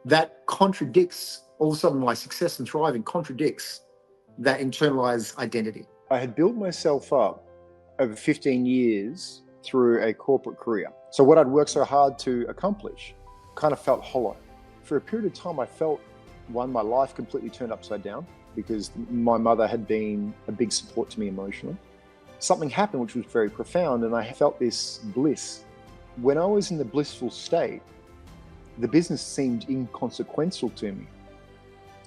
that contradicts, all of a sudden my success and thriving contradicts that internalized identity. I had built myself up over 15 years through a corporate career. So what I'd worked so hard to accomplish kind of felt hollow. For a period of time, I felt, one, my life completely turned upside down because my mother had been a big support to me emotionally. Something happened which was very profound, and I felt this bliss. When I was in the blissful state, the business seemed inconsequential to me.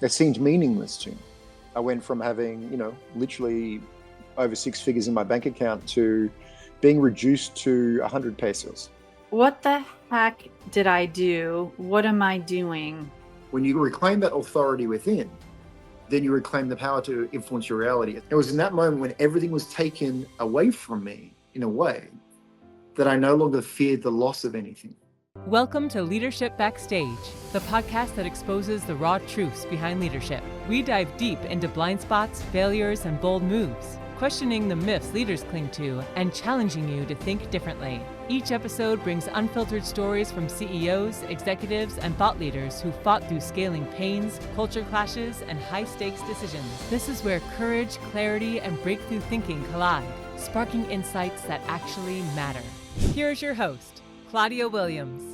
It seemed meaningless to me. I went from having, literally over 6 figures in my bank account to being reduced to 100 pesos. What the heck did I do? What am I doing? When you reclaim that authority within, then you reclaim the power to influence your reality. It was in that moment when everything was taken away from me, in a way, that I no longer feared the loss of anything. Welcome to Leadership Backstage, the podcast that exposes the raw truths behind leadership. We dive deep into blind spots, failures, and bold moves, questioning the myths leaders cling to and challenging you to think differently. Each episode brings unfiltered stories from CEOs, executives, and thought leaders who fought through scaling pains, culture clashes, and high-stakes decisions. This is where courage, clarity, and breakthrough thinking collide, sparking insights that actually matter. Here's your host, Claudia Williams.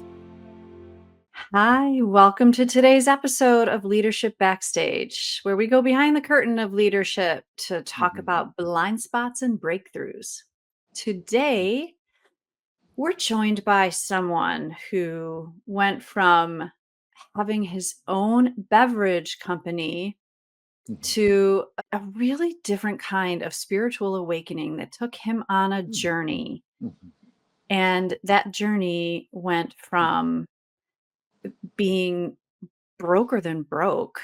Hi, welcome to today's episode of Leadership Backstage, where we go behind the curtain of leadership to talk about blind spots and breakthroughs. Today, we're joined by someone who went from having his own beverage company to a really different kind of spiritual awakening that took him on a journey. And that journey went from being broker than broke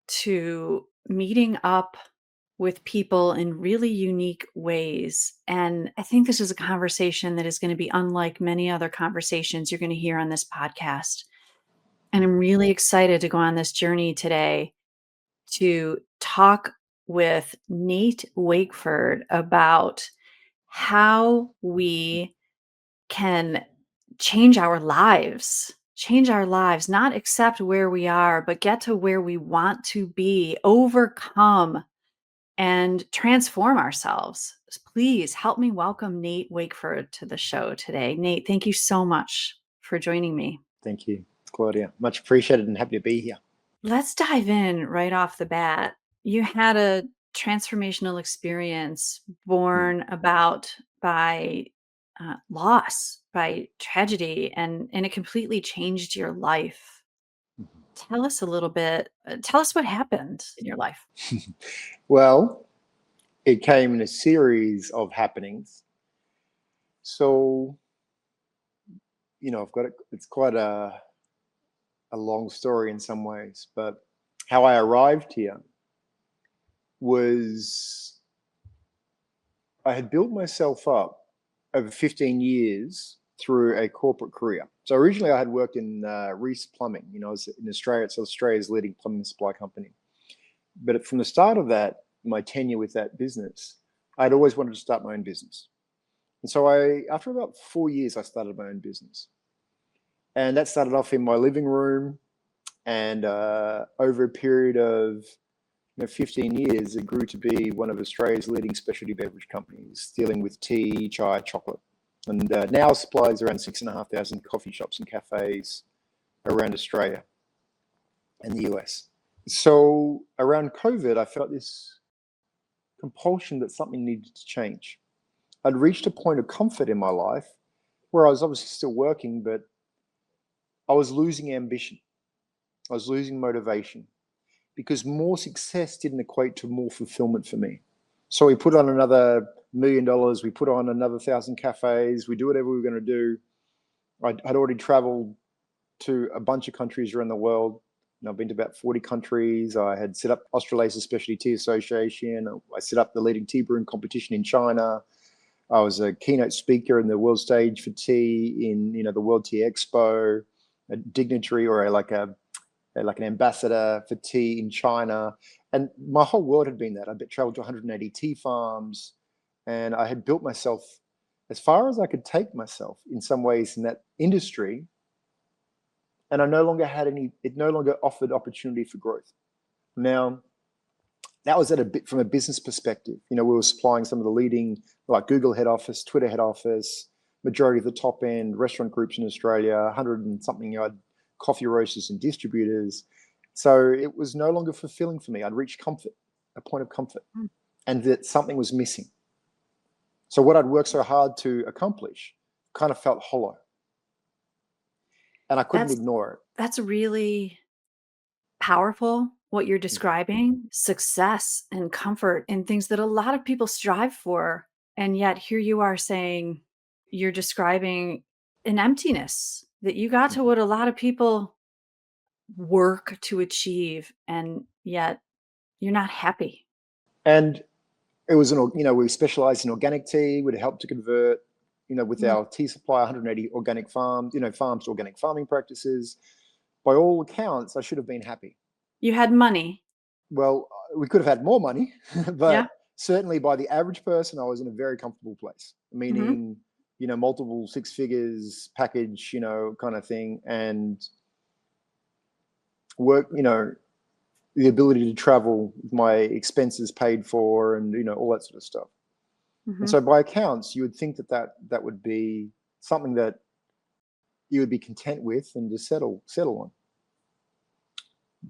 to meeting up with people in really unique ways. And I think this is a conversation that is going to be unlike many other conversations you're going to hear on this podcast. And I'm really excited to go on this journey today to talk with Nate Wakeford about how we can change our lives, not accept where we are, but get to where we want to be, overcome, and transform ourselves. Please help me welcome Nate Wakeford to the show today. Nate, thank you so much for joining me. Thank you, Claudia. Much appreciated and happy to be here. Let's dive in right off the bat. You had a transformational experience born about by loss, by tragedy, and it completely changed your life. Tell us a little bit. Tell us what happened in your life. Well, it came in a series of happenings. So, it's quite a long story in some ways, but how I arrived here was I had built myself up over 15 years through a corporate career. So originally I had worked in Reese Plumbing. I was in Australia. It's Australia's leading plumbing supply company. But from the start of my tenure with that business, I'd always wanted to start my own business. And so after about 4 years, I started my own business. And that started off in my living room. And over a period of 15 years, it grew to be one of Australia's leading specialty beverage companies, dealing with tea, chai, chocolate. And now supplies around 6,500 coffee shops and cafes around Australia and the US. So around COVID, I felt this compulsion that something needed to change. I'd reached a point of comfort in my life where I was obviously still working, but I was losing ambition. I was losing motivation because more success didn't equate to more fulfillment for me. So we put on another $1 million, we put on another 1,000 cafes, we do whatever we were going to do. I'd already traveled to a bunch of countries around the world. And I've been to about 40 countries. I had set up Australasia's Specialty Tea Association. I set up the leading tea brewing competition in China. I was a keynote speaker in the world stage for tea in the World Tea Expo, a dignitary or like an ambassador for tea in China. And my whole world had been that. I'd traveled to 180 tea farms, and I had built myself as far as I could take myself in some ways in that industry. And I no longer had it no longer offered opportunity for growth. Now, that was from a business perspective. We were supplying some of the leading, like Google head office, Twitter head office, majority of the top end restaurant groups in Australia, 100 and something odd coffee roasters and distributors. So it was no longer fulfilling for me. I'd reached comfort, a point of comfort, and that something was missing. So what I'd worked so hard to accomplish kind of felt hollow. And I couldn't ignore it. That's really powerful, what you're describing, success and comfort and things that a lot of people strive for. And yet here you are saying you're describing an emptiness that you got to what a lot of people work to achieve, and yet you're not happy. And it was, we specialized in organic tea. We'd help to convert, with our tea supply, 180 organic farms, farms to organic farming practices. By all accounts, I should have been happy. You had money. Well, we could have had more money, but certainly by the average person, I was in a very comfortable place, meaning, multiple six figures package, kind of thing, and work, the ability to travel, my expenses paid for, and, all that sort of stuff. And so by accounts, you would think that would be something that you would be content with and just settle on.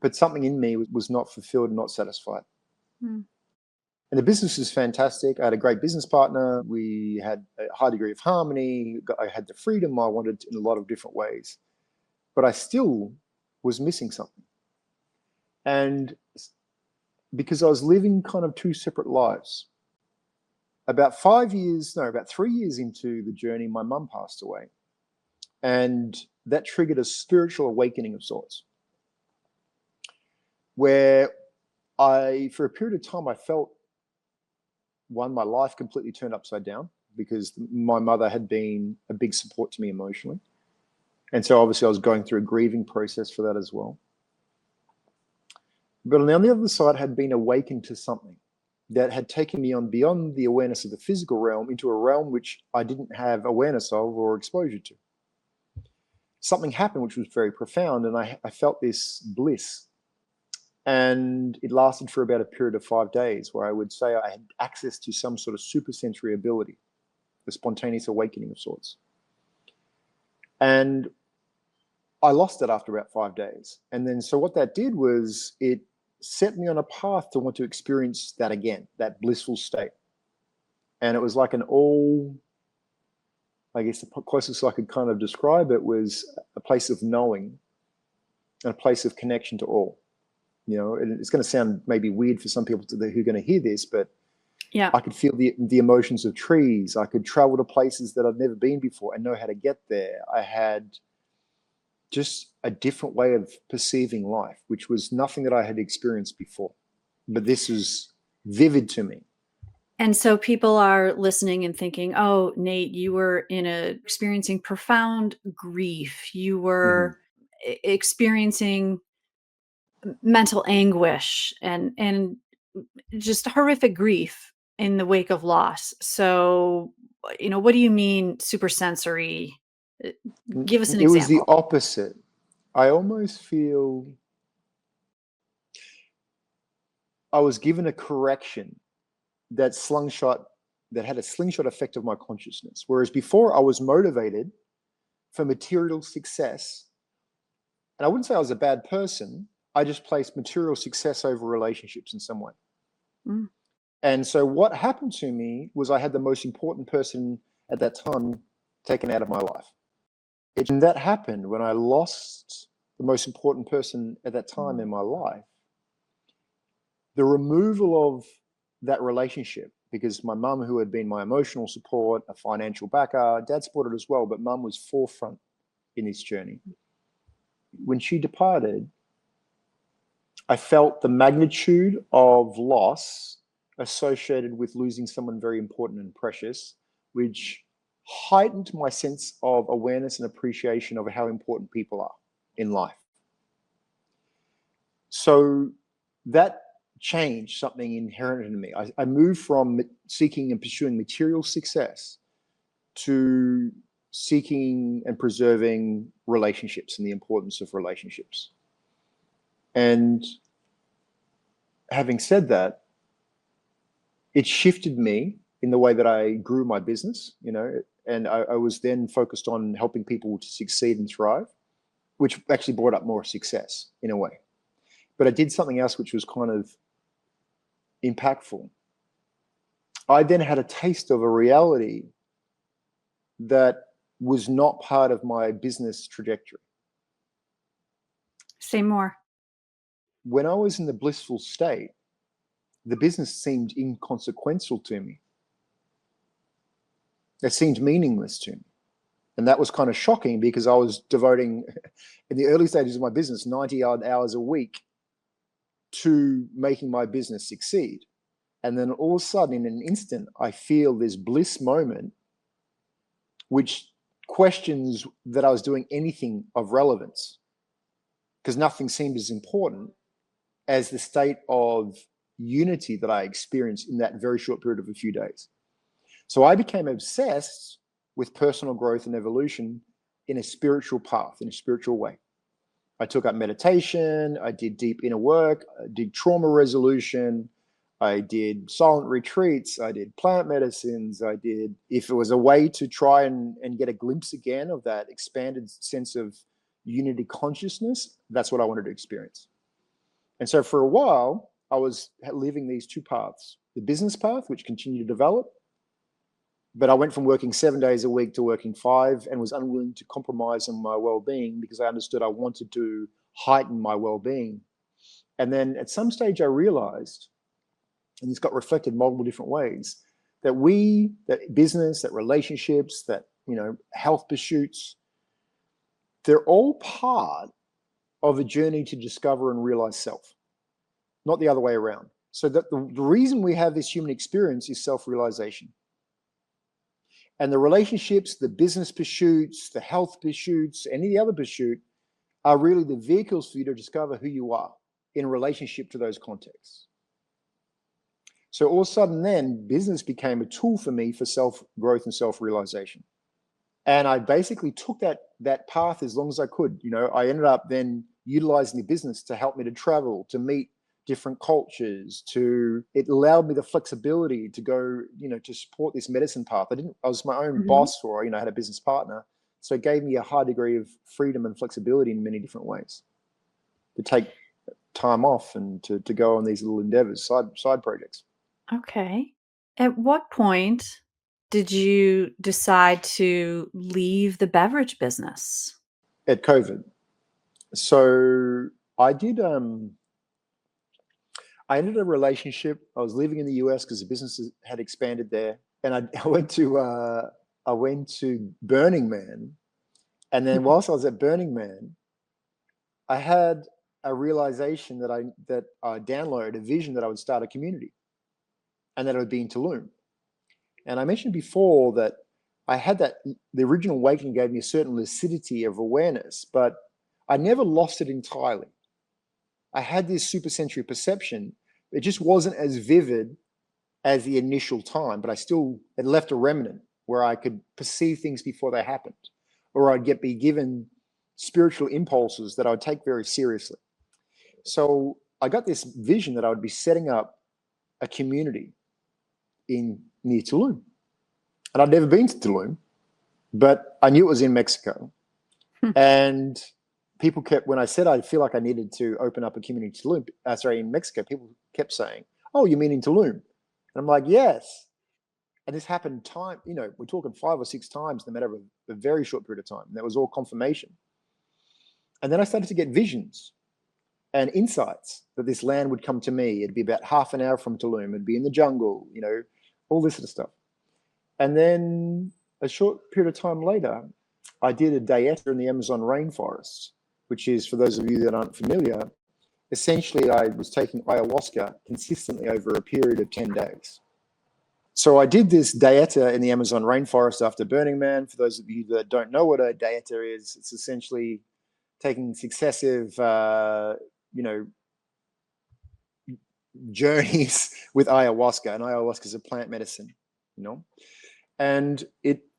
But something in me was not fulfilled and not satisfied. And the business was fantastic. I had a great business partner. We had a high degree of harmony. I had the freedom I wanted in a lot of different ways. But I still was missing something. And because I was living kind of two separate lives. About 3 years into the journey, my mum passed away. And that triggered a spiritual awakening of sorts, where for a period of time, I felt, my life completely turned upside down, because my mother had been a big support to me emotionally. And so obviously I was going through a grieving process for that as well. But on the other side, I had been awakened to something that had taken me on beyond the awareness of the physical realm into a realm which I didn't have awareness of or exposure to. Something happened which was very profound, and I felt this bliss. And it lasted for about a period of 5 days, where I would say I had access to some sort of supersensory ability, a spontaneous awakening of sorts. And I lost it after about 5 days. And then so what that did was it set me on a path to want to experience that again, that blissful state. And it was like I guess the closest I could kind of describe it was a place of knowing and a place of connection to all. And it's going to sound maybe weird for some people who are going to hear this, but I could feel the emotions of trees. I could travel to places that I've never been before and know how to get there. I had just a different way of perceiving life, which was nothing that I had experienced before. But this was vivid to me. And so people are listening and thinking, oh, Nate, you were experiencing profound grief. You were experiencing mental anguish and just horrific grief in the wake of loss. So, what do you mean supersensory? Give us an example. It was the opposite. I almost feel I was given a correction that had a slingshot effect of my consciousness. Whereas before I was motivated for material success. And I wouldn't say I was a bad person. I just placed material success over relationships in some way. And so what happened to me was I had the most important person at that time taken out of my life. And that happened when I lost the most important person at that time in my life. The removal of that relationship, because my mum, who had been my emotional support, a financial backer, dad supported as well, but mum was forefront in this journey. When she departed, I felt the magnitude of loss associated with losing someone very important and precious, which heightened my sense of awareness and appreciation of how important people are in life. So that changed something inherent in me. I moved from seeking and pursuing material success to seeking and preserving relationships and the importance of relationships. And having said that, it shifted me in the way that I grew my business, and I was then focused on helping people to succeed and thrive, which actually brought up more success in a way. But I did something else which was kind of impactful. I then had a taste of a reality that was not part of my business trajectory. Say more. When I was in the blissful state, the business seemed inconsequential to me. It seemed meaningless to me. And that was kind of shocking because I was devoting, in the early stages of my business, 90 odd hours a week to making my business succeed. And then all of a sudden, in an instant, I feel this bliss moment, which questions that I was doing anything of relevance, because nothing seemed as important as the state of unity that I experienced in that very short period of a few days. So I became obsessed with personal growth and evolution in a spiritual path, in a spiritual way. I took up meditation, I did deep inner work, I did trauma resolution, I did silent retreats, I did plant medicines, I did, if it was a way to try and get a glimpse again of that expanded sense of unity consciousness, that's what I wanted to experience. And so for a while, I was living these two paths, the business path, which continued to develop, but I went from working 7 days a week to working 5 and was unwilling to compromise on my well-being because I understood I wanted to heighten my well-being. And then at some stage I realized, and this got reflected multiple different ways, that business, that relationships, that, health pursuits, they're all part of a journey to discover and realize self, not the other way around. So that the reason we have this human experience is self-realization. And the relationships, the business pursuits, the health pursuits, any of the other pursuit are really the vehicles for you to discover who you are in relationship to those contexts. So all of a sudden then, business became a tool for me for self-growth and self-realization. And I basically took that path as long as I could. I ended up then utilizing the business to help me to travel, to meet different cultures, it allowed me the flexibility to go, to support this medicine path. I was my own boss, or, I had a business partner. So it gave me a high degree of freedom and flexibility in many different ways to take time off and to go on these little endeavors, side projects. Okay. At what point did you decide to leave the beverage business? At COVID. So I did, I ended a relationship. I was living in the US because the business had expanded there. And I went to Burning Man. And then whilst I was at Burning Man, I had a realization that I downloaded a vision that I would start a community and that it would be in Tulum. And I mentioned before that I had the original awakening gave me a certain lucidity of awareness, but I never lost it entirely. I had this supersensory perception. It just wasn't as vivid as the initial time, but it left a remnant where I could perceive things before they happened, or I'd be given spiritual impulses that I would take very seriously. So I got this vision that I would be setting up a community near Tulum. And I'd never been to Tulum, but I knew it was in Mexico. And people when I said I feel like I needed to open up a community in Mexico, people kept saying, "Oh, you mean in Tulum?" And I'm like, "Yes." And this happened we're talking 5 or 6 times in the matter of a very short period of time. And that was all confirmation. And then I started to get visions and insights that this land would come to me. It'd be about half an hour from Tulum. It'd be in the jungle, all this sort of stuff. And then a short period of time later, I did a dieta in the Amazon rainforest, which is, for those of you that aren't familiar, essentially I was taking ayahuasca consistently over a period of 10 days. So I did this dieta in the Amazon rainforest after Burning Man. For those of you that don't know what a dieta is, it's essentially taking successive, journeys with ayahuasca. And ayahuasca is a plant medicine, And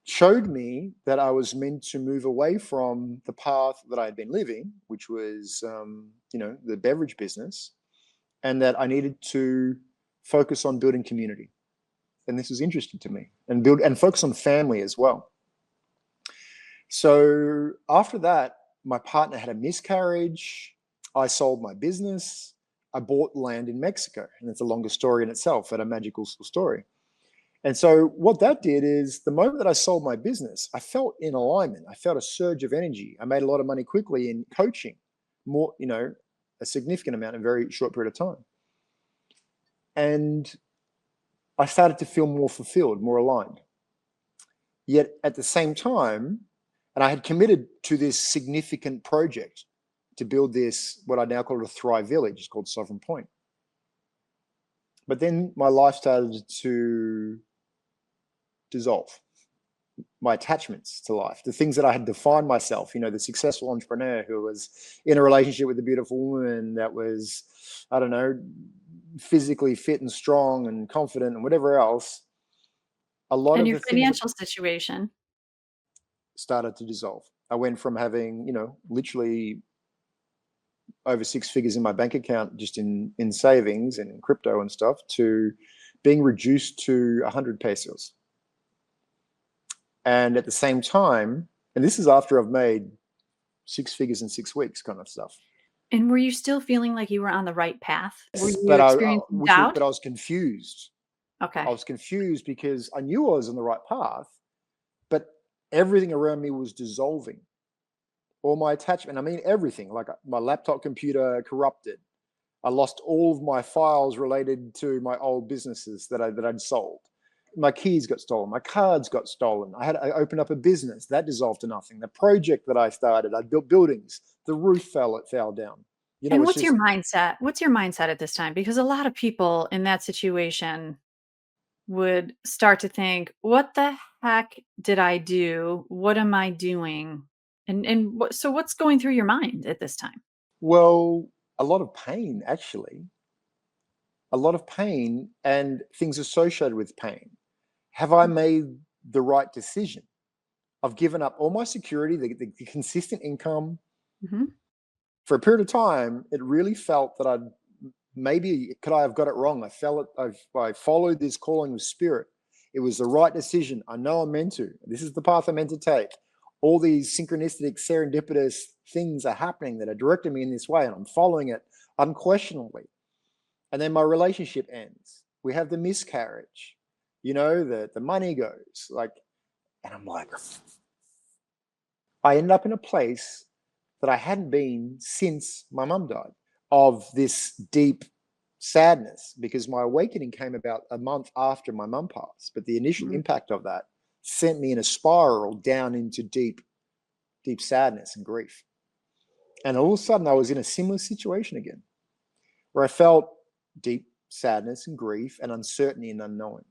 showed me that I was meant to move away from the path that I had been living, which was, the beverage business, and that I needed to focus on building community. And this was interesting to me, and focus on family as well. So after that, my partner had a miscarriage. I sold my business. I bought land in Mexico, and it's a longer story in itself, but a magical story. And so what that did is, the moment that I sold my business, I felt in alignment. I felt a surge of energy. I made a lot of money quickly in coaching, more, a significant amount in a very short period of time. And I started to feel more fulfilled, more aligned. Yet at the same time, and I had committed to this significant project to build this, what I now call a Thrive Village. It's called Sovereign Point. But then my life started to dissolve. My attachments to life, the things that I had defined myself, the successful entrepreneur who was in a relationship with a beautiful woman that was, I don't know, physically fit and strong and confident and whatever else. A lot And of your the things financial situation. started to dissolve. I went from having, literally over 6 figures in my bank account, just in savings and in crypto and stuff, to being reduced to 100 pesos. And at the same time, and this is after I've made 6 figures in 6 weeks kind of stuff. And were you still feeling like you were on the right path? Were you But experiencing doubt? but I was confused. Okay. I was confused because I knew I was on the right path, but everything around me was dissolving. All my attachment, I mean everything, like my laptop computer corrupted. I lost all of my files related to my old businesses that I'd sold. My keys got stolen. My cards got stolen. I opened up a business that dissolved to nothing. The project that I started, I built buildings. The roof fell down. And what's your mindset? What's your mindset at this time? Because a lot of people in that situation would start to think, what the heck did I do? What am I doing? So what's going through your mind at this time? Well, a lot of pain, actually. A lot of pain and things associated with pain. Have I made the right decision? I've given up all my security, the consistent income. Mm-hmm. For a period of time, it really felt that could I have got it wrong? I followed this calling of spirit. It was the right decision. I know I'm meant to. This is the path I'm meant to take. All these synchronistic, serendipitous things are happening that are directing me in this way, and I'm following it unquestionably. And then my relationship ends. We have the miscarriage. The money goes, and I'm like, I ended up in a place that I hadn't been since my mum died, of this deep sadness, because my awakening came about a month after my mum passed. But the initial impact of that sent me in a spiral down into deep, deep sadness and grief. And all of a sudden I was in a similar situation again, where I felt deep sadness and grief and uncertainty and unknowing.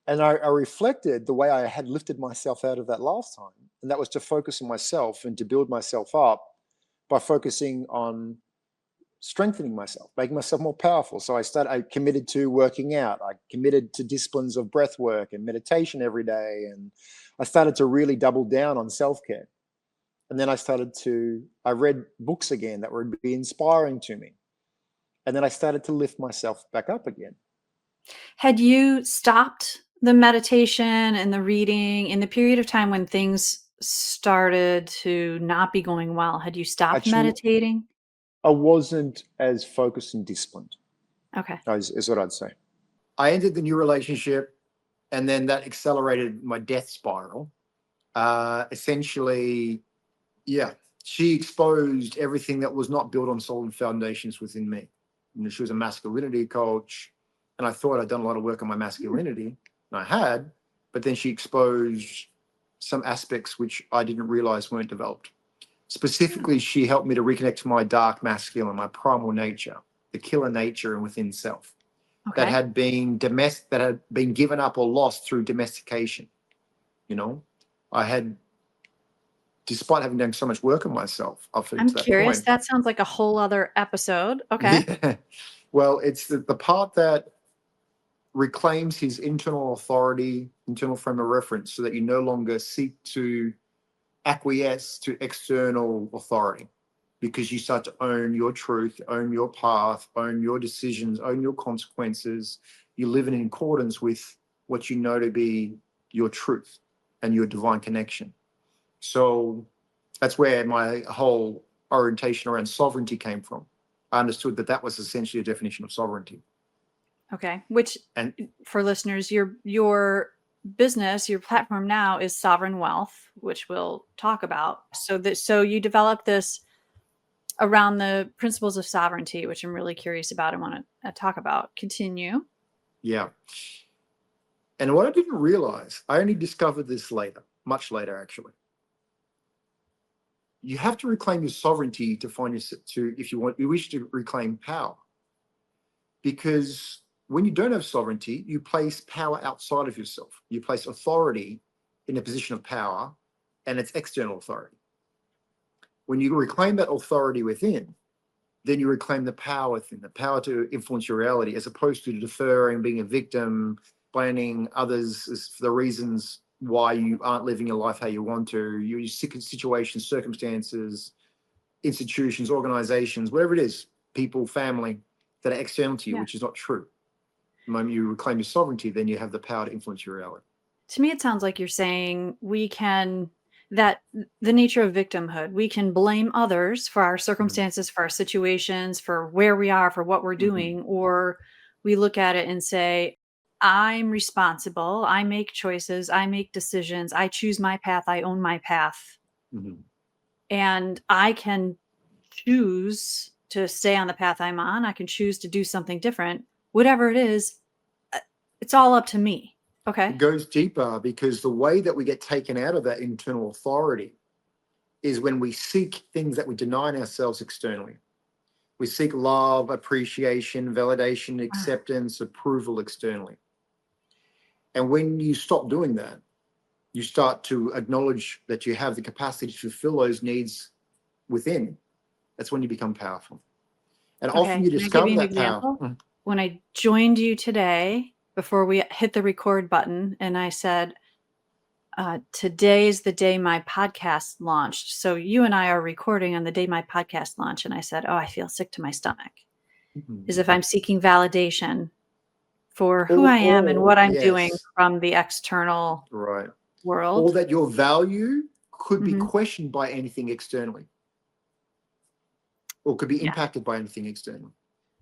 And I reflected the way I had lifted myself out of that last time. And that was to focus on myself and to build myself up by focusing on strengthening myself, making myself more powerful. So I committed to working out. I committed to disciplines of breath work and meditation every day. And I started to really double down on self-care. And then I read books again that would be inspiring to me. And then I started to lift myself back up again. Had you stopped the meditation and the reading in the period of time when things started to not be going well? Had you stopped meditating? I wasn't as focused and disciplined. Okay. Is what I'd say. I ended the new relationship, and then that accelerated my death spiral. Essentially, she exposed everything that was not built on solid foundations within me. She was a masculinity coach, and I thought I'd done a lot of work on my masculinity, and I had, but then she exposed some aspects which I didn't realize weren't developed. Specifically, she helped me to reconnect to my dark masculine, my primal nature, the killer nature and within self, that had been given up or lost through domestication. I had, despite having done so much work on myself, I'm curious. That sounds like a whole other episode. Okay. Yeah. Well, it's the part that reclaims his internal authority, internal frame of reference, so that you no longer seek to acquiesce to external authority, because you start to own your truth, own your path, own your decisions, own your consequences. You live in accordance with what you know to be your truth and your divine connection. So that's where my whole orientation around sovereignty came from. I understood that that was essentially a definition of sovereignty. Okay. Which, And for listeners, your business, your platform now is Sovereign Wealth, which we'll talk about. So you developed this around the principles of sovereignty, which I'm really curious about and want to talk about. Continue. yeah. And what I didn't realize, I only discovered this later, much later actually. You have to reclaim your sovereignty to find if you wish to reclaim power. Because when you don't have sovereignty, you place power outside of yourself. You place authority in a position of power, and it's external authority. When you reclaim that authority within, then you reclaim the power within, the power to influence your reality, as opposed to deferring, being a victim, blaming others for the reasons why you aren't living your life how you want to. You're sick of situations, circumstances, institutions, organizations, whatever it is, people, family, that are external to you, Yeah. which is not true. The moment you reclaim your sovereignty, then you have the power to influence your reality. To me, it sounds like you're saying that the nature of victimhood, we can blame others for our circumstances, for our situations, for where we are, for what we're doing, or we look at it and say, I'm responsible. I make choices. I make decisions. I choose my path. I own my path. Mhm. And I can choose to stay on the path I'm on. I can choose to do something different. Whatever it is, it's all up to me. Okay. It goes deeper, because the way that we get taken out of that internal authority is when we seek things that we deny in ourselves externally. We seek love, appreciation, validation, acceptance, approval externally. And when you stop doing that, you start to acknowledge that you have the capacity to fulfill those needs within. That's when you become powerful. And often Okay. you Can I give discover you an that power. example? When I joined you today, before we hit the record button, and I said, today's the day my podcast launched. So you and I are recording on the day my podcast launched. And I said, oh, I feel sick to my stomach. As if I'm seeking validation for who I am and what I'm doing Yes, from the external right. world. Or that your value could be Mhm. questioned by anything externally, or could be Yeah. impacted by anything externally.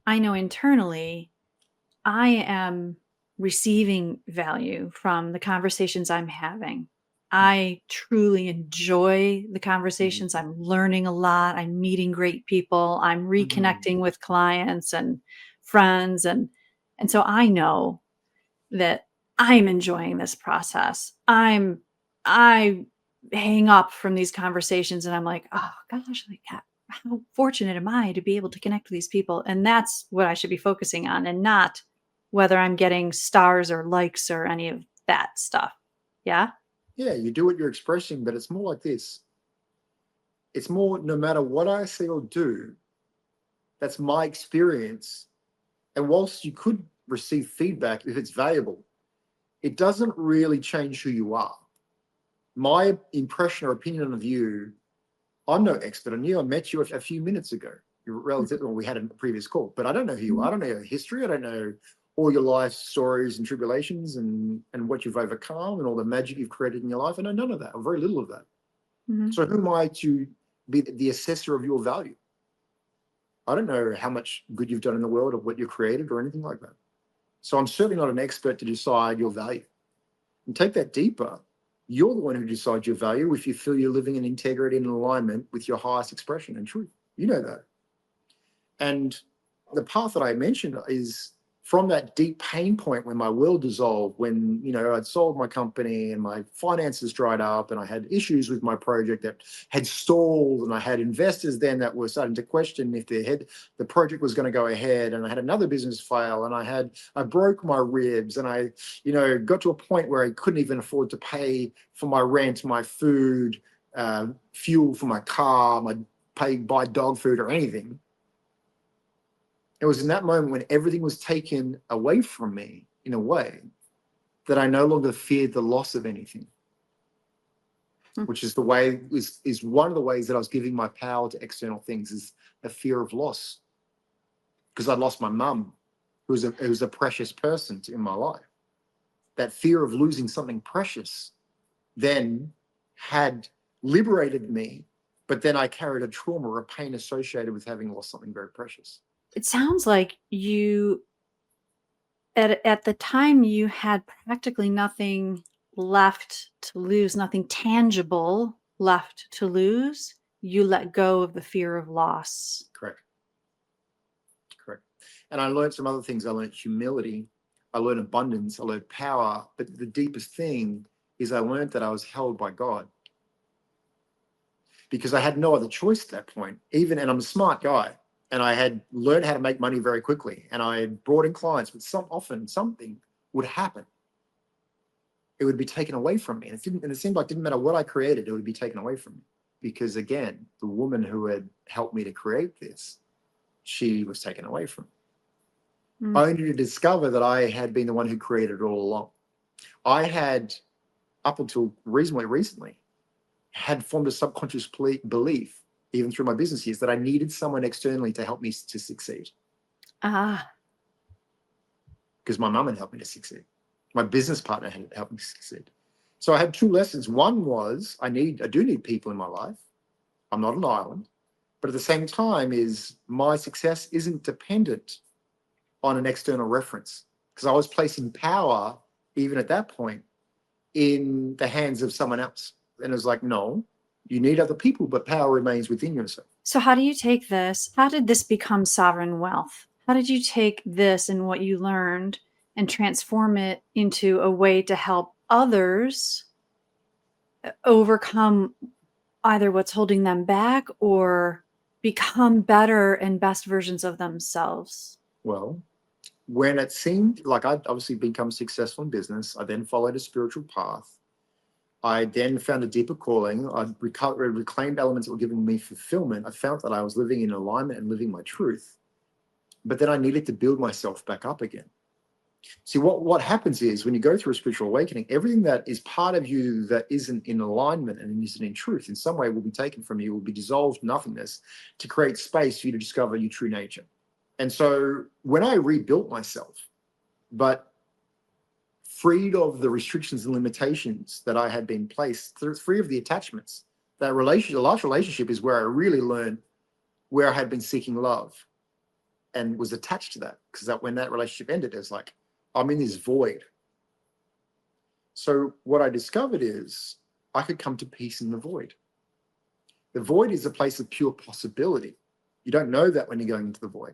I know internally I am receiving value from the conversations I'm having. I truly enjoy the conversations. I'm learning a lot. I'm meeting great people. I'm reconnecting with clients and friends, and so I know that I'm enjoying this process. I hang up from these conversations and I'm like, oh gosh, like how fortunate am I to be able to connect with these people? And that's what I should be focusing on, and not whether I'm getting stars or likes or any of that stuff. Yeah. Yeah, you do what you're expressing, but it's more like this. It's more, no matter what I say or do, that's my experience. And whilst you could receive feedback if it's valuable, it doesn't really change who you are. My impression or opinion of you, I'm no expert on you. I met you a few minutes ago. You're relative, well, we had a previous call, but I don't know who you are. I don't know your history. I don't know all your life stories and tribulations and what you've overcome and all the magic you've created in your life. I know none of that, or very little of that. Mhm. So who am I to be the assessor of your value? I don't know how much good you've done in the world or what you've created or anything like that. So I'm certainly not an expert to decide your value. And take that deeper. You're the one who decides your value if you feel you're living in integrity and alignment with your highest expression and truth. You know that. And the path that I mentioned is from that deep pain point when my will dissolved, when, I'd sold my company and my finances dried up and I had issues with my project that had stalled, and I had investors then that were starting to question if the project was going to go ahead, and I had another business fail, and I broke my ribs, and I, got to a point where I couldn't even afford to pay for my rent, my food, fuel for my car, buy dog food or anything. It was in that moment when everything was taken away from me in a way that I no longer feared the loss of anything, which is is one of the ways that I was giving my power to external things, is a fear of loss. Because I'd lost my mum, who was a precious person in my life. That fear of losing something precious then had liberated me, but then I carried a trauma or a pain associated with having lost something very precious. It sounds like you, at the time, you had practically nothing left to lose, nothing tangible left to lose. You let go of the fear of loss. Correct. And I learned some other things. I learned humility, I learned abundance, I learned power. But the deepest thing is I learned that I was held by God, because I had no other choice at that point. And I'm a smart guy, and I had learned how to make money very quickly, and I had brought in clients, but often something would happen. It would be taken away from me. And it seemed like it didn't matter what I created, it would be taken away from me. Because again, the woman who had helped me to create this, she was taken away from me. Only to discover that I had been the one who created it all along. I had, up until reasonably recently, had formed a subconscious belief, even through my business years, that I needed someone externally to help me to succeed. Because my mum had helped me to succeed. My business partner had helped me succeed. So I had two lessons. One was I do need people in my life. I'm not an island. But at the same time, is my success isn't dependent on an external reference, because I was placing power, even at that point, in the hands of someone else. And it was like, no, you need other people, but power remains within yourself. So how do you take this? How did this become sovereign wealth? How did you take this and what you learned and transform it into a way to help others overcome either what's holding them back or become better and best versions of themselves? Well, when it seemed like I'd obviously become successful in business, I then followed a spiritual path. I then found a deeper calling. I'd reclaimed elements that were giving me fulfillment. I found that I was living in alignment and living my truth. But then I needed to build myself back up again. See, what happens is when you go through a spiritual awakening, everything that is part of you that isn't in alignment and isn't in truth, in some way will be taken from you, will be dissolved nothingness to create space for you to discover your true nature. And so when I rebuilt myself, but freed of the restrictions and limitations that I had been placed, free of the attachments, the last relationship is where I really learned where I had been seeking love and was attached to that. Because when that relationship ended, it was like, I'm in this void. So what I discovered is I could come to peace in the void. The void is a place of pure possibility. You don't know that when you're going into the void.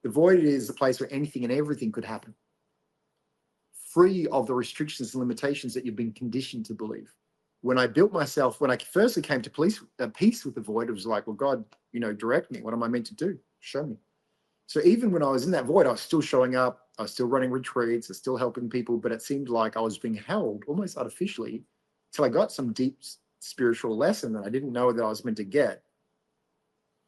The void is the place where anything and everything could happen, free of the restrictions and limitations that you've been conditioned to believe. When I built myself, when I firstly came to peace with the void, it was like, well, God, direct me. What am I meant to do? Show me. So even when I was in that void, I was still showing up. I was still running retreats. I was still helping people, but it seemed like I was being held almost artificially till I got some deep spiritual lesson that I didn't know that I was meant to get.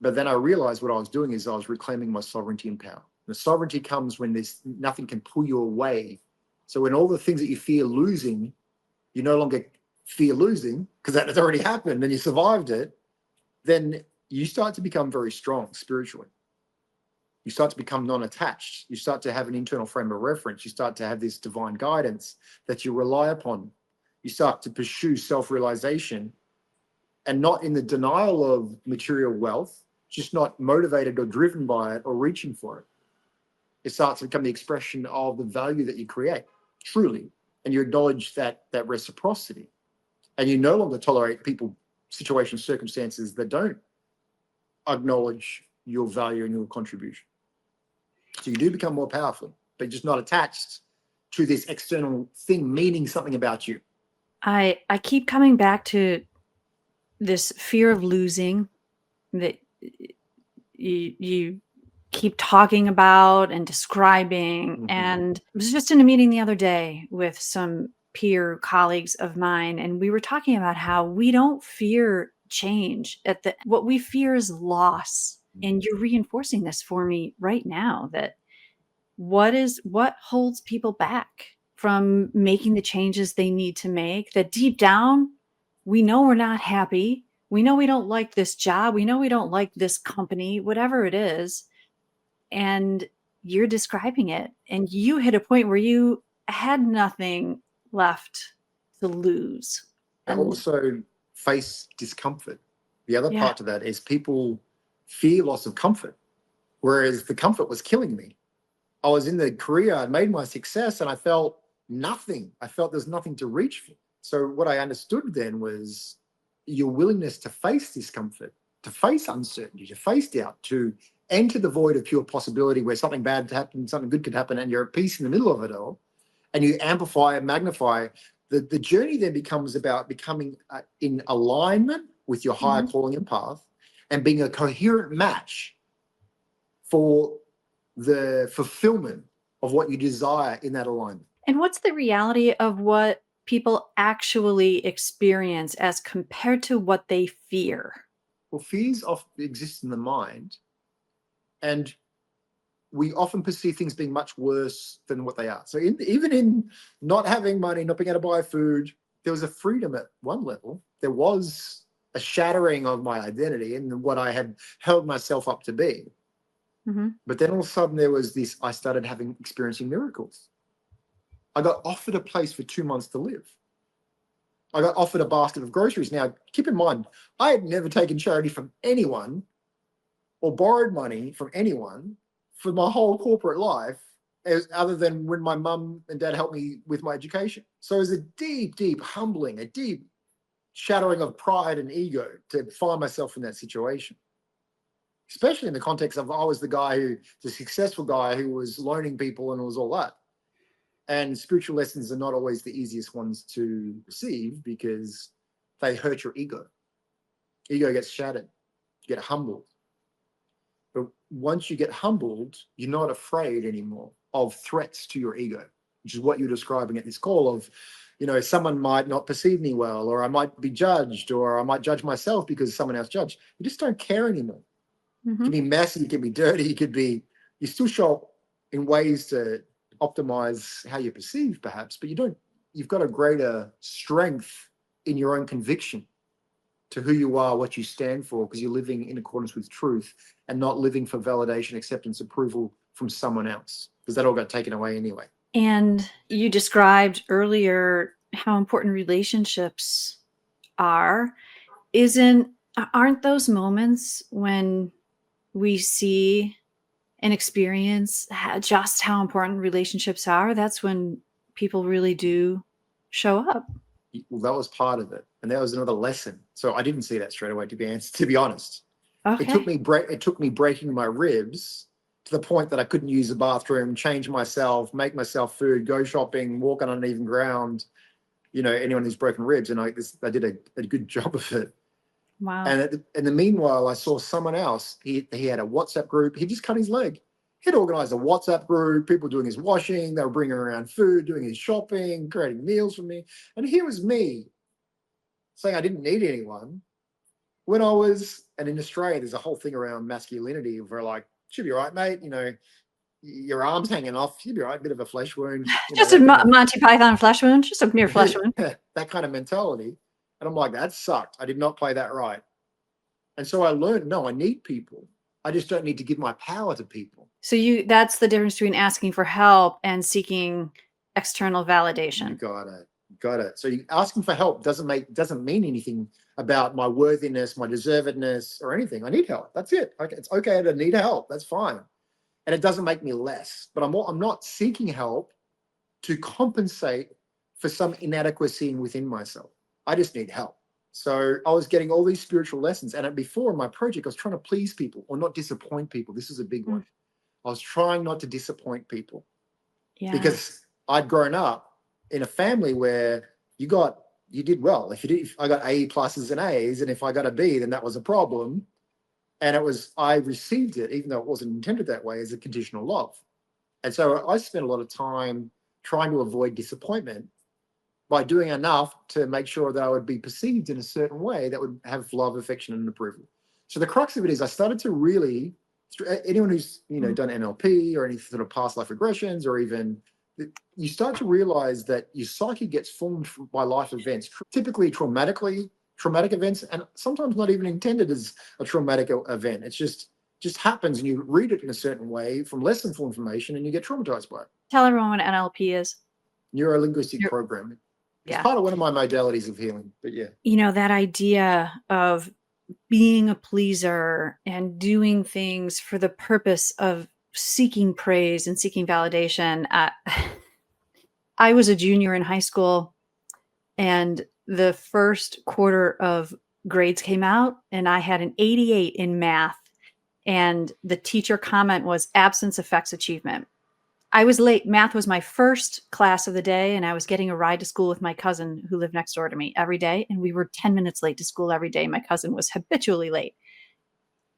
But then I realized what I was doing is I was reclaiming my sovereignty and power. The sovereignty comes when nothing can pull you away. So when all the things that you fear losing, you no longer fear losing because that has already happened and you survived it, then you start to become very strong spiritually. You start to become non-attached. You start to have an internal frame of reference. You start to have this divine guidance that you rely upon. You start to pursue self-realization and not in the denial of material wealth, just not motivated or driven by it or reaching for it. It starts to become the expression of the value that you create, truly. And you acknowledge that reciprocity. And you no longer tolerate people, situations, circumstances that don't acknowledge your value and your contribution. So you do become more powerful, but just not attached to this external thing meaning something about you. I keep coming back to this fear of losing that you keep talking about and describing. Mm-hmm. And I was just in a meeting the other day with some peer colleagues of mine, and we were talking about how we don't fear change. What we fear is loss. And you're reinforcing this for me right now, that what holds people back from making the changes they need to make, that deep down we know we're not happy, we know we don't like this job, we know we don't like this company, whatever it is, and you're describing it, and you hit a point where you had nothing left to lose. I And also face discomfort. The other yeah, part to that is people fear loss of comfort, whereas the comfort was killing me. I was in the career, I made my success, and I felt nothing. I felt there's nothing to reach for. So what I understood then was your willingness to face discomfort, to face uncertainty, to face doubt, to enter the void of pure possibility where something bad could happen, something good could happen, and you're at peace in the middle of it all, and you amplify and magnify. The journey then becomes about becoming in alignment with your higher calling and path, and being a coherent match for the fulfillment of what you desire in that alignment. and what's the reality of what people actually experience as compared to what they fear? Well, fears often exist in the mind, and we often perceive things being much worse than what they are. So even in not having money, not being able to buy food, there was a freedom at one level. There was a shattering of my identity and what I had held myself up to be. But then all of a sudden there was this, I started experiencing miracles. I got offered a place for 2 months to live. I got offered a basket of groceries. Now, keep in mind, I had never taken charity from anyone or borrowed money from anyone for my whole corporate life, other than when my mum and dad helped me with my education. So it was a deep, deep humbling, a deep shattering of pride and ego to find myself in that situation. Especially in the context of I was the successful guy who was loaning people and it was all that. And spiritual lessons are not always the easiest ones to receive because they hurt your ego. Ego gets shattered, you get humbled. But once you get humbled, you're not afraid anymore of threats to your ego, which is what you're describing at this call of, someone might not perceive me well, or I might be judged, or I might judge myself because someone else judged. You just don't care anymore. You can be messy, you can be dirty, you still show up in ways to optimize how you perceive perhaps, but you've got a greater strength in your own conviction to who you are, what you stand for, because you're living in accordance with truth and not living for validation, acceptance, approval from someone else, because that all got taken away anyway. And you described earlier how important relationships are. Aren't those moments when we see and experience just how important relationships are? That's when people really do show up. Well, that was part of it, and that was another lesson. So I didn't see that straight away, to be honest. Okay. It took me breaking my ribs to the point that I couldn't use the bathroom, change myself, make myself food, go shopping, walk on uneven ground. Anyone who's broken ribs, and I did a good job of it. Wow. And in the meanwhile, I saw someone else. He had a WhatsApp group. He just cut his leg. He'd organized a WhatsApp group, people doing his washing. They were bringing around food, doing his shopping, creating meals for me. And here was me saying I didn't need anyone. And in Australia, there's a whole thing around masculinity where like, should be right, mate. Your arm's hanging off. You'd be right, bit of a flesh wound. Just a Monty Python flesh wound, just a mere flesh wound. That kind of mentality. And I'm like, that sucked. I did not play that right. And so I learned, no, I need people. I just don't need to give my power to people. So that's the difference between asking for help and seeking external validation. You got it. So asking for help doesn't mean anything about my worthiness, my deservedness, or anything. I need help. That's it. Okay, it's okay to need help. That's fine. And it doesn't make me less. But I'm not seeking help to compensate for some inadequacy within myself. I just need help. So I was getting all these spiritual lessons. And before in my project, I was trying to please people or not disappoint people. This is a big one. I was trying not to disappoint people. Yeah. Because I'd grown up in a family where you did well. If I got A pluses and A's, and if I got a B, then that was a problem. And I received it, even though it wasn't intended that way, as a conditional love. And so I spent a lot of time trying to avoid disappointment by doing enough to make sure that I would be perceived in a certain way that would have love, affection, and approval. So the crux of it is I started to really anyone who's, done NLP or any sort of past life regressions, or even you start to realize that your psyche gets formed by life events, typically traumatic events, and sometimes not even intended as a traumatic event. It's just happens, and you read it in a certain way from less than full information, and you get traumatized by it. Tell everyone what NLP is. Neuro-linguistic programming. It's Yeah. part of one of my modalities of healing, but yeah. That idea of being a pleaser and doing things for the purpose of seeking praise and seeking validation. I was a junior in high school, and the first quarter of grades came out, and I had an 88 in math. And the teacher comment was absence affects achievement. I was late. Math was my first class of the day, and I was getting a ride to school with my cousin who lived next door to me every day. And we were 10 minutes late to school every day. My cousin was habitually late.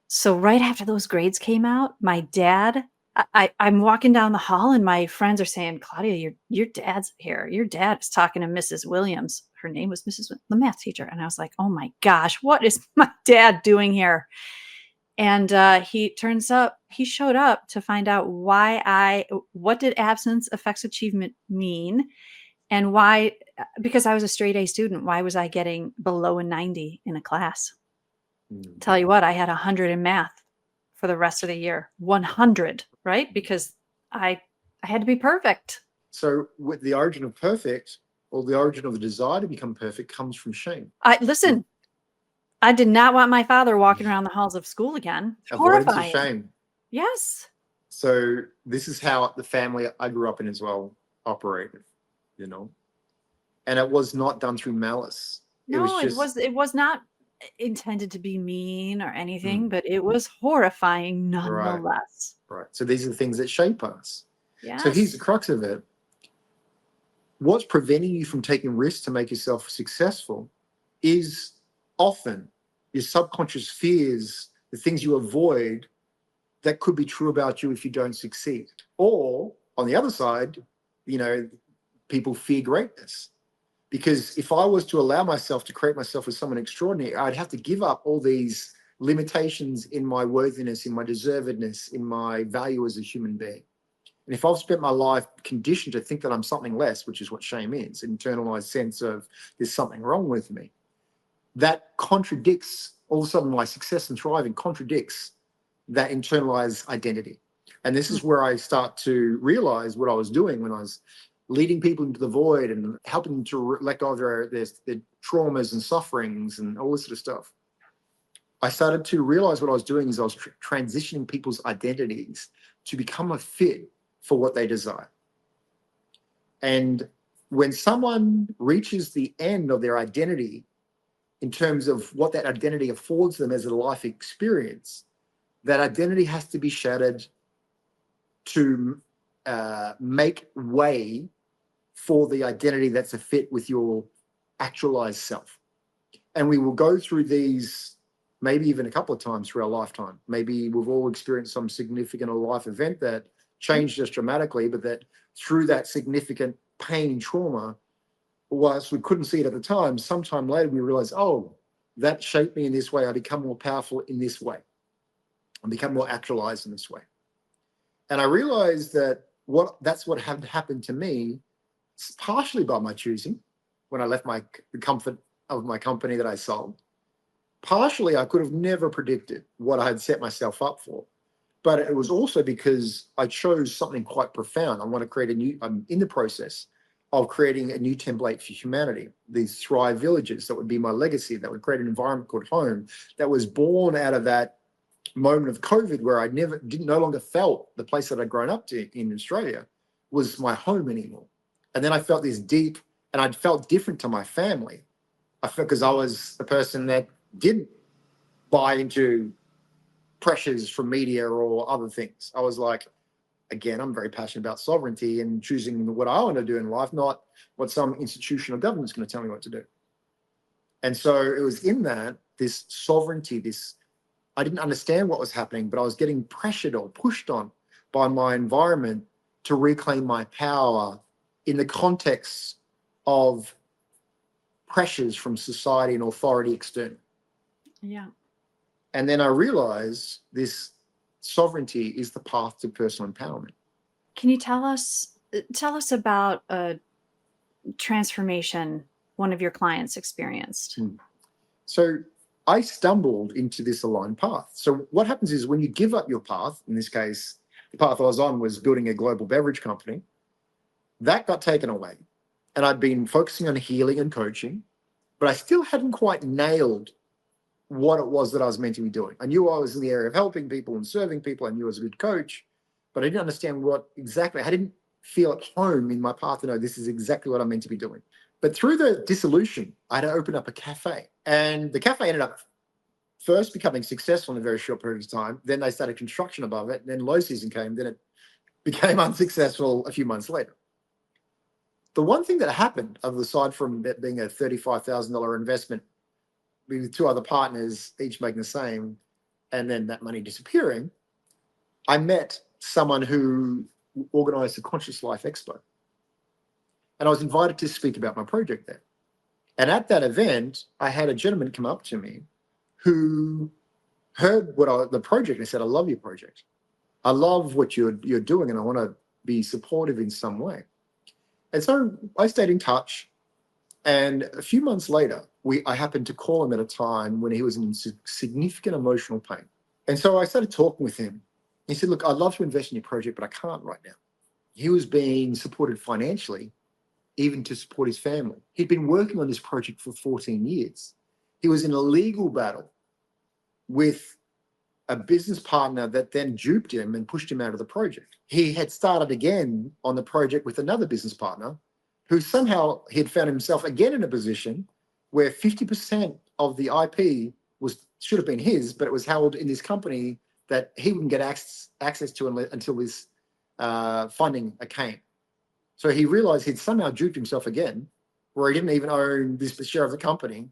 So right after those grades came out, my dad, I'm walking down the hall, and my friends are saying, Claudia, your dad's here. Your dad is talking to Mrs. Williams. Her name was the math teacher. And I was like, oh my gosh, what is my dad doing here? And he showed up to find out what did absence affects achievement mean, and why, because I was a straight A student, why was I getting below a 90 in a class? Tell you what, I had 100 in math for the rest of the year. 100, right? Because I had to be perfect. So with the origin of perfect, or the origin of the desire to become perfect, comes from shame. Listen, I did not want my father walking around the halls of school again. Avoidance of shame. Yes. So this is how the family I grew up in as well operated, and it was not done through malice. No, it was not intended to be mean or anything, but it was horrifying nonetheless. Right. So these are the things that shape us. Yes. So here's the crux of it. What's preventing you from taking risks to make yourself successful is often your subconscious fears, the things you avoid that could be true about you if you don't succeed. Or on the other side, people fear greatness. Because if I was to allow myself to create myself as someone extraordinary, I'd have to give up all these limitations in my worthiness, in my deservedness, in my value as a human being. And if I've spent my life conditioned to think that I'm something less, which is what shame is, an internalized sense of there's something wrong with me, that contradicts, all of a sudden my success and thriving contradicts that internalized identity. And this is where I start to realize what I was doing when I was leading people into the void and helping them to let go of their traumas and sufferings and all this sort of stuff. I started to realize what I was doing is I was transitioning people's identities to become a fit for what they desire. And when someone reaches the end of their identity in terms of what that identity affords them as a life experience, that identity has to be shattered to make way for the identity that's a fit with your actualized self. And we will go through these maybe even a couple of times through our lifetime. Maybe we've all experienced some significant life event that changed us dramatically, but that through that significant pain and trauma, whilst we couldn't see it at the time, sometime later we realize, oh, that shaped me in this way. I become more powerful in this way. I become more actualized in this way. And I realized that that's what had happened to me, partially by my choosing, when I left the comfort of my company that I sold. Partially, I could have never predicted what I had set myself up for. But it was also because I chose something quite profound. I want to create I'm in the process of creating a new template for humanity, these Thrive villages that would be my legacy, that would create an environment called home, that was born out of that moment of COVID where I no longer felt the place that I'd grown up to in Australia was my home anymore. And then I felt this deep, and I'd felt different to my family. I felt because I was the person that didn't buy into pressures from media or other things. I was like, again, I'm very passionate about sovereignty and choosing what I want to do in life, not what some institution or government's going to tell me what to do. And so it was in that, this sovereignty, I didn't understand what was happening, but I was getting pressured or pushed on by my environment to reclaim my power in the context of pressures from society and authority external. Yeah. And then I realized this sovereignty is the path to personal empowerment. Can you tell us about a transformation one of your clients experienced? So I stumbled into this aligned path. So what happens is when you give up your path, in this case, the path I was on was building a global beverage company, that got taken away. And I'd been focusing on healing and coaching, but I still hadn't quite nailed what it was that I was meant to be doing. I knew I was in the area of helping people and serving people. I knew I was a good coach, but I didn't understand what exactly. I didn't feel at home in my path to know this is exactly what I'm meant to be doing. But through the dissolution, I had to open up a cafe. And the cafe ended up first becoming successful in a very short period of time. Then they started construction above it. Then low season came. Then it became unsuccessful a few months later. The one thing that happened, aside from it being a $35,000 investment with two other partners, each making the same, and then that money disappearing, I met someone who organized the Conscious Life Expo. And I was invited to speak about my project there. And at that event, I had a gentleman come up to me who heard the project and said, I love your project. I love what you're doing, and I want to be supportive in some way. And so I stayed in touch. And a few months later, I happened to call him at a time when he was in significant emotional pain. And so I started talking with him. He said, look, I'd love to invest in your project, but I can't right now. He was being supported financially, even to support his family. He'd been working on this project for 14 years. He was in a legal battle with a business partner that then duped him and pushed him out of the project. He had started again on the project with another business partner who somehow he had found himself again in a position where 50% of the IP should have been his, but it was held in this company that he wouldn't get access to until this funding came. So he realized he'd somehow duped himself again, where he didn't even own this share of the company,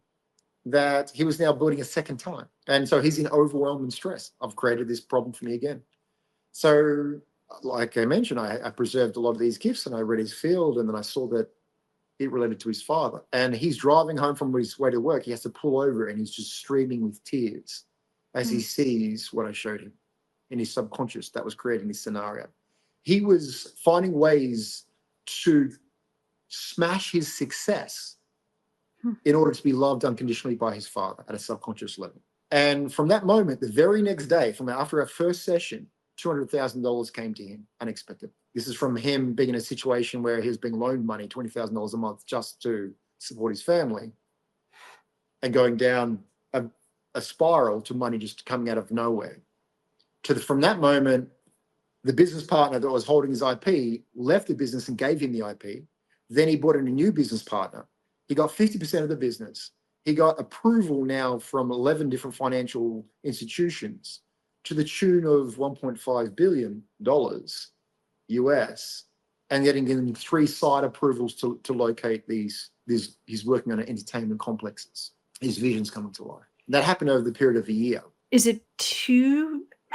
that he was now building a second time. And so he's in overwhelm and stress. I've created this problem for me again. So like I mentioned, I preserved a lot of these gifts, and I read his field, and then I saw that it related to his father. And he's driving home from his way to work. He has to pull over, and he's just streaming with tears as he sees what I showed him in his subconscious that was creating this scenario. He was finding ways to smash his success in order to be loved unconditionally by his father at a subconscious level. And from that moment, the very next day, after our first session, $200,000 came to him unexpected. This is from him being in a situation where he was being loaned money, $20,000 a month, just to support his family, and going down a spiral to money just coming out of nowhere. From that moment, the business partner that was holding his IP left the business and gave him the IP. Then he brought in a new business partner. He got 50% of the business. He got approval now from 11 different financial institutions to the tune of $1.5 billion US, and getting him 3 site approvals to locate these. He's working on entertainment complexes. His vision's coming to life. That happened over the period of a year. It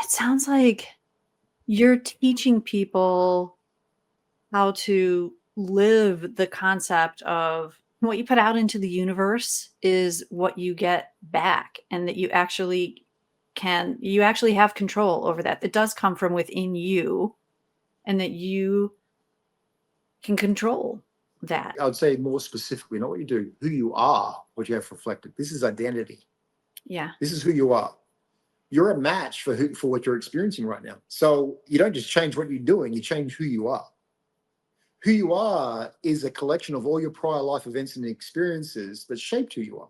sounds like you're teaching people how to live the concept of what you put out into the universe is what you get back, and that you actually have control over that. It does come from within you, and that you can control that. I would say more specifically, not what you do, who you are, what you have reflected. This is identity. Yeah. This is who you are. You're a match for what you're experiencing right now. So you don't just change what you're doing, you change who you are. Who you are is a collection of all your prior life events and experiences that shaped who you are.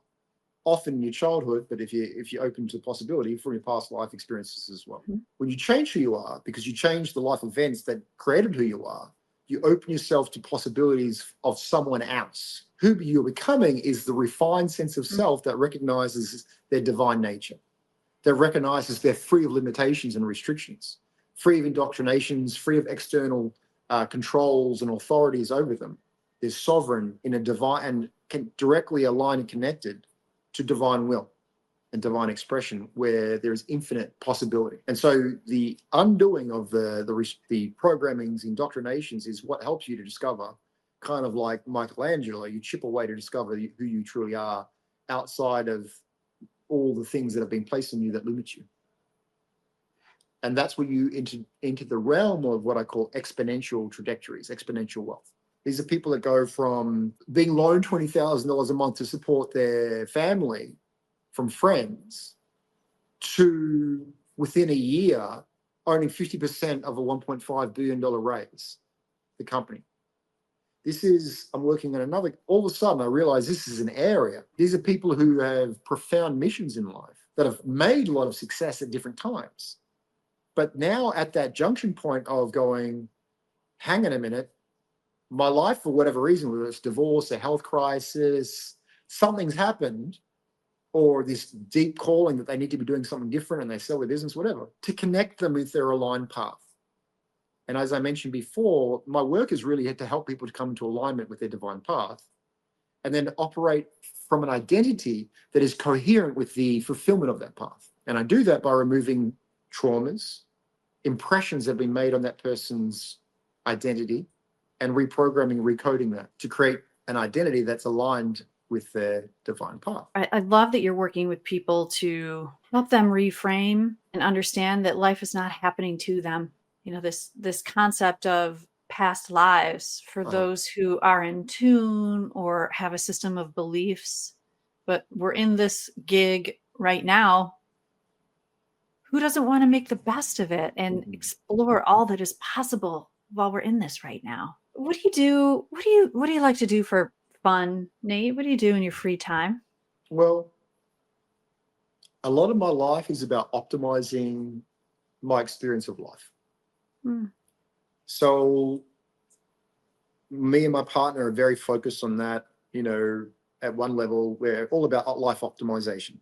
Often in your childhood, but if you're open to the possibility, from your past life experiences as well. Mm-hmm. When you change who you are, because you change the life events that created who you are, you open yourself to possibilities of someone else. Who you're becoming is the refined sense of self that recognizes their divine nature, that recognizes they're free of limitations and restrictions, free of indoctrinations, free of external controls and authorities over them. They're sovereign in a divine, and can directly align and connected to divine will and divine expression, where there is infinite possibility. And so the undoing of the programmings, indoctrinations, is what helps you to discover, kind of like Michelangelo, you chip away to discover who you truly are outside of all the things that have been placed on you that limit you. And that's where you into the realm of what I call exponential trajectories, exponential wealth. These are people that go from being loaned $20,000 a month to support their family from friends to within a year owning 50% of a $1.5 billion raise, the company. I'm working on another, all of a sudden I realize this is an area. These are people who have profound missions in life that have made a lot of success at different times. But now at that junction point of going, hang on a minute, my life, for whatever reason, whether it's divorce, a health crisis, something's happened, or this deep calling that they need to be doing something different and they sell their business, whatever, to connect them with their aligned path. And as I mentioned before, my work is really to help people to come into alignment with their divine path and then operate from an identity that is coherent with the fulfillment of that path. And I do that by removing traumas, impressions that have been made on that person's identity, and reprogramming, recoding that to create an identity that's aligned with their divine path. I love that you're working with people to help them reframe and understand that life is not happening to them. You know, this concept of past lives for those who are in tune or have a system of beliefs, but we're in this gig right now. Who doesn't want to make the best of it and explore all that is possible while we're in this right now? What do you do? What do you like to do for fun, Nate? What do you do in your free time? Well, a lot of my life is about optimizing my experience of life. So me and my partner are very focused on that, you know, at one level. We're all about life optimization.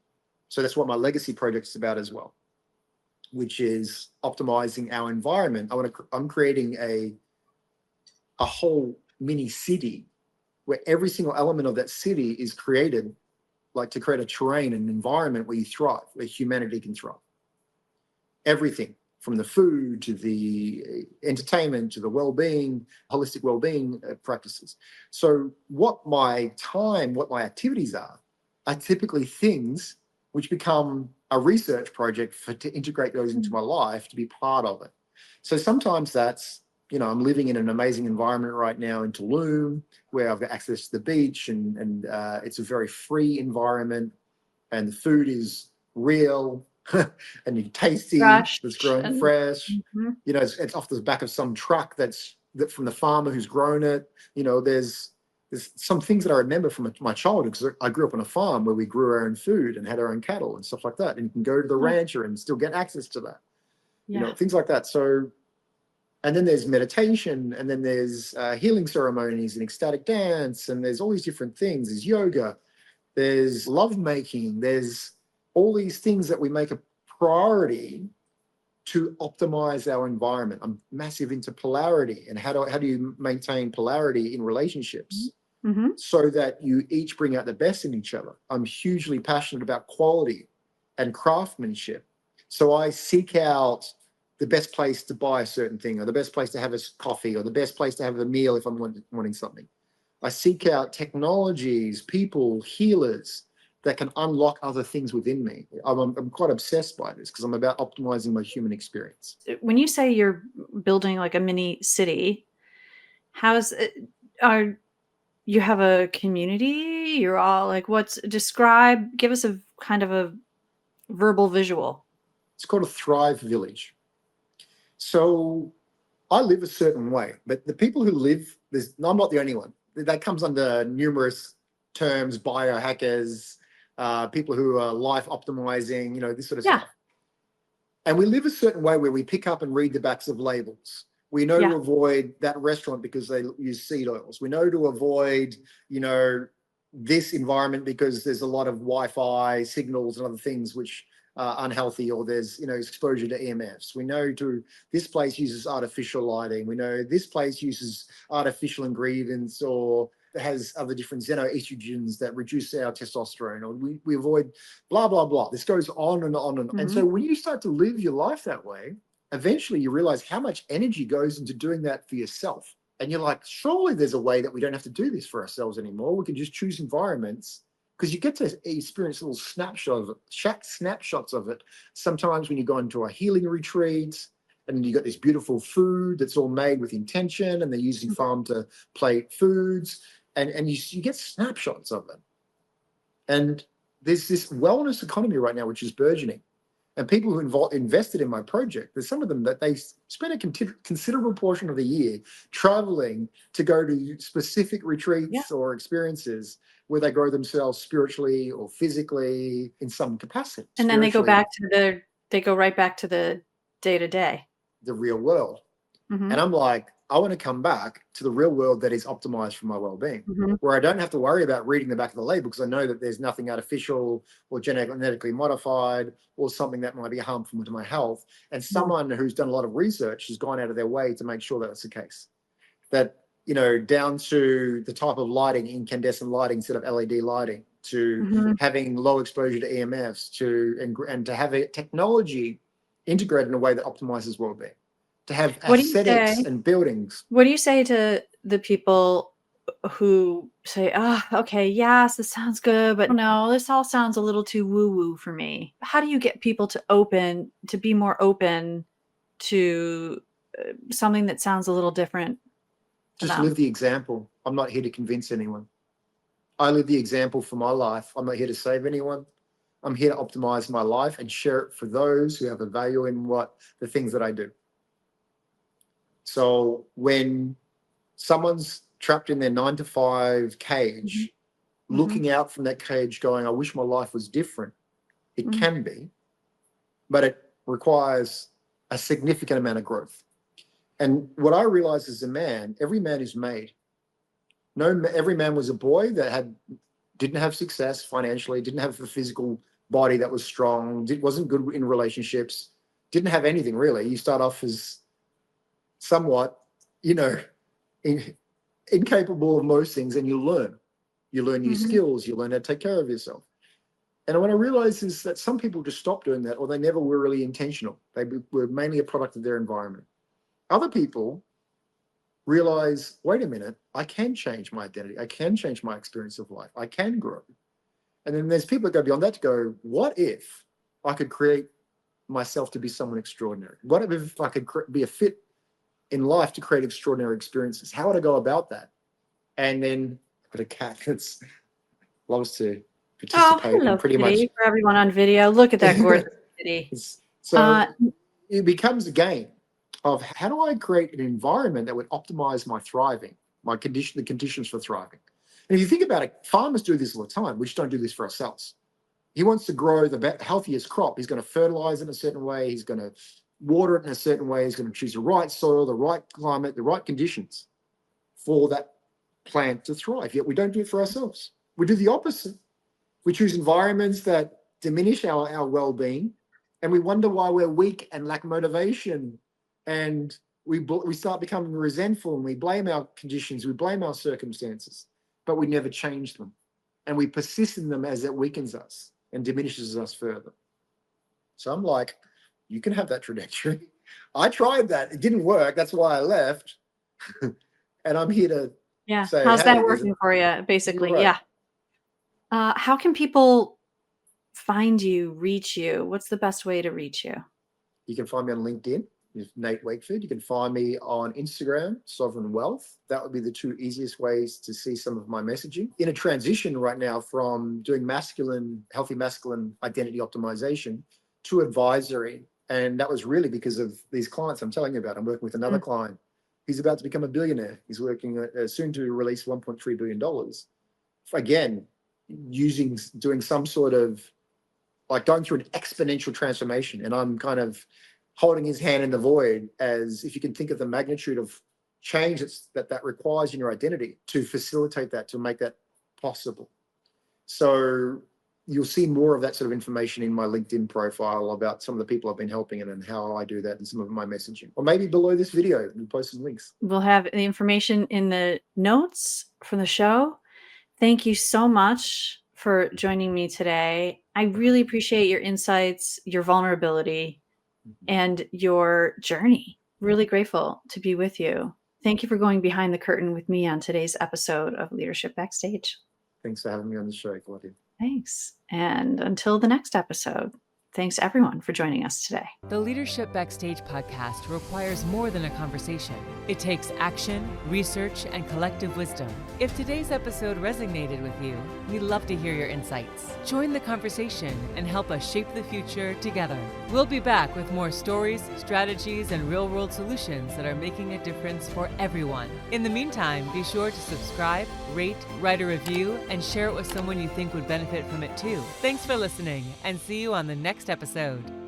So that's what my legacy project is about as well, which is optimizing our environment. I'm creating a whole mini city where every single element of that city is created, like to create a terrain, an environment where you thrive, where humanity can thrive. Everything from the food to the entertainment to the well-being, holistic well-being practices. So what my activities are typically things which become a research project to integrate those into my life, to be part of it. So sometimes that's, you know, I'm living in an amazing environment right now in Tulum, where I've got access to the beach, and it's a very free environment, and the food is real and tasty. Fresh. It's grown fresh. You know, it's off the back of some truck that's from the farmer who's grown it. You know, there's some things that I remember from my childhood, because I grew up on a farm where we grew our own food and had our own cattle and stuff like that. And you can go to the rancher and still get access to that. You know, things like that. So, and then there's meditation, and then there's healing ceremonies and ecstatic dance, and there's all these different things. There's yoga, there's love making, there's all these things that we make a priority to optimize our environment. I'm massive into polarity, and how do you maintain polarity in relationships so that you each bring out the best in each other. I'm hugely passionate about quality and craftsmanship. So I seek out the best place to buy a certain thing, or the best place to have a coffee, or the best place to have a meal if I'm wanting something. I seek out technologies, people, healers that can unlock other things within me. I'm quite obsessed by this because I'm about optimizing my human experience. When you say you're building like a mini city, you have a community? You're all like, give us a kind of a verbal visual. It's called a Thrive Village. So I live a certain way, but the people who live, I'm not the only one. That comes under numerous terms, biohackers, people who are life optimizing, you know, this sort of stuff. And we live a certain way where we pick up and read the backs of labels. We know to avoid that restaurant because they use seed oils. We know to avoid, you know, this environment because there's a lot of Wi-Fi signals and other things which are unhealthy, or there's, you know, exposure to EMFs. We know this place uses artificial lighting. We know this place uses artificial ingredients, or has other different xenoestrogens that reduce our testosterone, or we avoid blah, blah, blah. This goes on and on and on. And so when you start to live your life that way, eventually you realize how much energy goes into doing that for yourself. And you're like, surely there's a way that we don't have to do this for ourselves anymore. We can just choose environments because you get to experience little snapshots of it. Sometimes when you go into a healing retreat and you got this beautiful food that's all made with intention, and they're using farm to plate foods, and you get snapshots of it. And there's this wellness economy right now, which is burgeoning. And people who invested in my project, there's some of them that they spend a considerable portion of the year traveling to go to specific retreats or experiences where they grow themselves spiritually or physically in some capacity. And then they go right back to the day-to-day. The real world. And I'm like, I want to come back to the real world that is optimized for my well-being, where I don't have to worry about reading the back of the label, because I know that there's nothing artificial or genetically modified or something that might be harmful to my health. And someone who's done a lot of research has gone out of their way to make sure that that's the case. That, you know, down to the type of lighting, incandescent lighting instead of LED lighting, to having low exposure to EMFs, and to have a technology integrated in a way that optimizes well-being. To have aesthetics and buildings. What do you say to the people who say, oh, okay, yes, this sounds good, but no, this all sounds a little too woo-woo for me? How do you get people to be more open to something that sounds a little different? Just live the example. I'm not here to convince anyone. I live the example for my life. I'm not here to save anyone. I'm here to optimize my life and share it for those who have a value in the things that I do. So when someone's trapped in their 9-to-5 cage, looking out from that cage going, I wish my life was different, it can be, but it requires a significant amount of growth. And what I realized as a man, every man is made. Every man was a boy that didn't have success financially, didn't have a physical body that was strong, wasn't good in relationships, didn't have anything really. You start off as somewhat, incapable of most things, and you learn new skills, you learn how to take care of yourself. And what I realized is that some people just stopped doing that, or they never were really intentional. They were mainly a product of their environment. Other people realize, wait a minute, I can change my identity. I can change my experience of life. I can grow. And then there's people that go beyond that to go, what if I could create myself to be someone extraordinary? What if I could be a fit in life to create extraordinary experiences? How would I go about that? And then I've got a cat that loves to participate. Hello, pretty kitty, much for everyone on video. Look at that gorgeous kitty. So it becomes a game of how do I create an environment that would optimize my thriving, the conditions for thriving. And if you think about it, farmers do this all the time. We just don't do this for ourselves. He wants to grow the healthiest crop. He's going to fertilize in a certain way. He's going to water it in a certain way. He's going to choose the right soil, the right climate, the right conditions for that plant to thrive. Yet we don't do it for ourselves. We do the opposite. We choose environments that diminish our well-being, and we wonder why we're weak and lack motivation, and we start becoming resentful, and we blame our conditions, we blame our circumstances, but we never change them, and we persist in them as it weakens us and diminishes us further. So I'm like, you can have that trajectory. I tried that. It didn't work. That's why I left. And I'm here to say, how's that working for you, basically? Right. How can people find you, reach you? What's the best way to reach you? You can find me on LinkedIn, Nate Wakeford. You can find me on Instagram, Sovereign Wealth. That would be the two easiest ways to see some of my messaging. In a transition right now from doing healthy masculine identity optimization to advisory. And that was really because of these clients I'm telling you about. I'm working with another client. He's about to become a billionaire. He's working soon to release $1.3 billion. Again, doing some sort of like going through an exponential transformation. And I'm kind of holding his hand in the void, as if you can think of the magnitude of change that requires in your identity to facilitate that, to make that possible. So you'll see more of that sort of information in my LinkedIn profile about some of the people I've been helping and how I do that, and some of my messaging. Or maybe below this video, we'll post some links. We'll have the information in the notes for the show. Thank you so much for joining me today. I really appreciate your insights, your vulnerability, and your journey. Really grateful to be with you. Thank you for going behind the curtain with me on today's episode of Leadership Backstage. Thanks for having me on the show, Claudia. Thanks. And until the next episode, thanks everyone for joining us today. The Leadership Backstage podcast requires more than a conversation. It takes action, research, and collective wisdom. If today's episode resonated with you, we'd love to hear your insights. Join the conversation and help us shape the future together. We'll be back with more stories, strategies, and real-world solutions that are making a difference for everyone. In the meantime, be sure to subscribe, rate, write a review, and share it with someone you think would benefit from it too. Thanks for listening, and see you on the next episode.